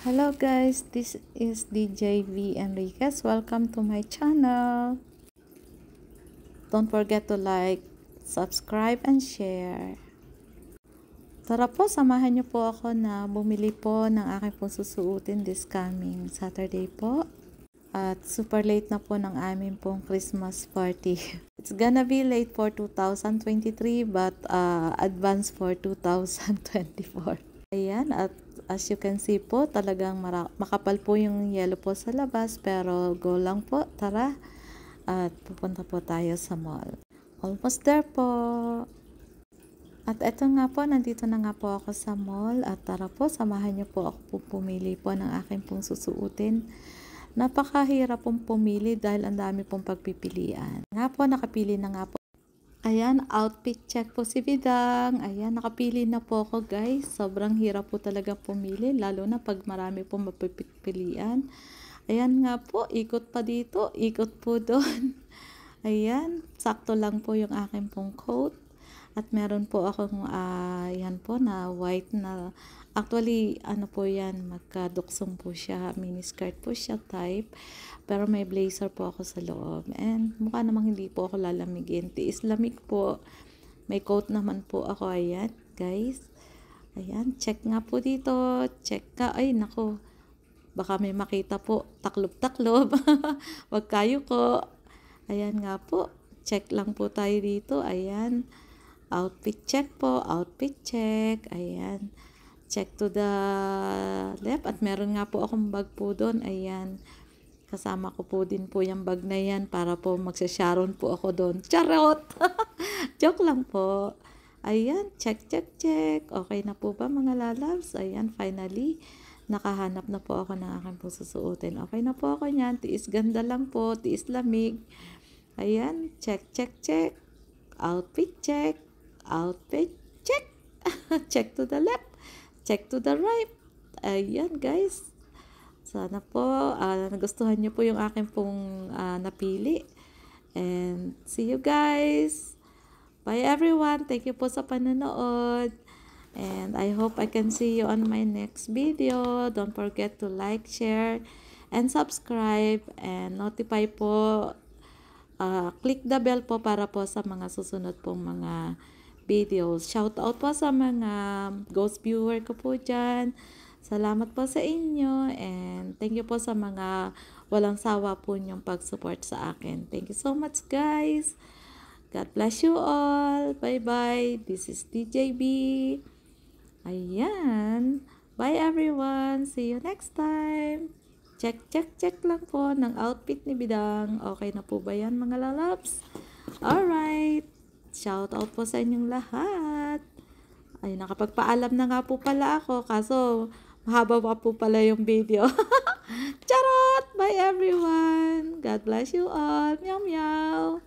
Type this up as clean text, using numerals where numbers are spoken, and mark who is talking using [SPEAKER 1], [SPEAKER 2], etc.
[SPEAKER 1] Hello guys, this is DJ V Enriquez. Welcome to my channel. Don't forget to like, subscribe, and share. Tara po, samahan niyo po ako na bumili po ng aking pong susuotin this coming Saturday po. At super late na po ng aming pong Christmas party. It's gonna be late for 2023 but advance for 2024. Ayan, at as you can see po, talagang makapal po yung yellow po sa labas, pero go lang po, tara. At pupunta po tayo sa mall. Almost there po. At eto nga po, nandito na nga po ako sa mall. At tara po, samahan niyo po ako pumili po ng aking pong susuotin. Napakahirap pong pumili dahil ang dami pong pagpipilian. Nga po, nakapili na nga po. Ayan, outfit check po si Bidang. Ayan, nakapili na po ako guys. Sobrang hirap po talaga pumili, lalo na pag marami pong mapipilian. Ayan nga po, ikot pa dito, ikot po doon. Ayan, sakto lang po yung aking pong coat. At meron po akong, yan po na white na, actually, ano po yan, magkaduksong po siya, mini skirt po siya type. Pero may blazer po ako sa loob. And mukha namang hindi po ako lalamigin. Tiis lamig po. May coat naman po ako. Ayan, guys. Ayan, check nga po dito. Check ka. Ay, nako. Baka may makita po. Taklob-taklob. Wag kayo ko. Ayan nga po. Check lang po tayo dito. Ayan. Outfit check po. Outfit check. Ayan. Check to the left. At meron nga po akong bag po doon. Ayan. Kasama ko po din po yung bag na yan para po magsasharon po ako doon. Charot! Joke lang po. Ayan, check. Okay na po ba mga lalabs? Ayan, finally, nakahanap na po ako ng aking po susuotin. Okay na po ako niyan. Tiis ganda lang po, tiis lamig. Ayan, check. Outfit check. Outfit check. Check to the left. Check to the right. Ayan guys. Sana po nagustuhan niyo po yung aking pong napili. And see you guys. Bye everyone. Thank you po sa panonood. And I hope I can see you on my next video. Don't forget to like, share, and subscribe. And notify po. Click the bell po para po sa mga susunod pong mga videos. Shout out po sa mga ghost viewer ko po dyan. Salamat po sa inyo and thank you po sa mga walang sawa po niyong pag-support sa akin. Thank you so much guys. God bless you all. Bye-bye. This is DJB. Ayan. Bye everyone. See you next time. Check lang po ng outfit ni Bidang. Okay na po ba yan mga lalabs? Alright. Shout out po sa inyong lahat. Ay, nakapagpaalam na nga po pala ako. Kaso, mahaba pa po pala yung video. Charot! Bye everyone! God bless you all! Meow meow!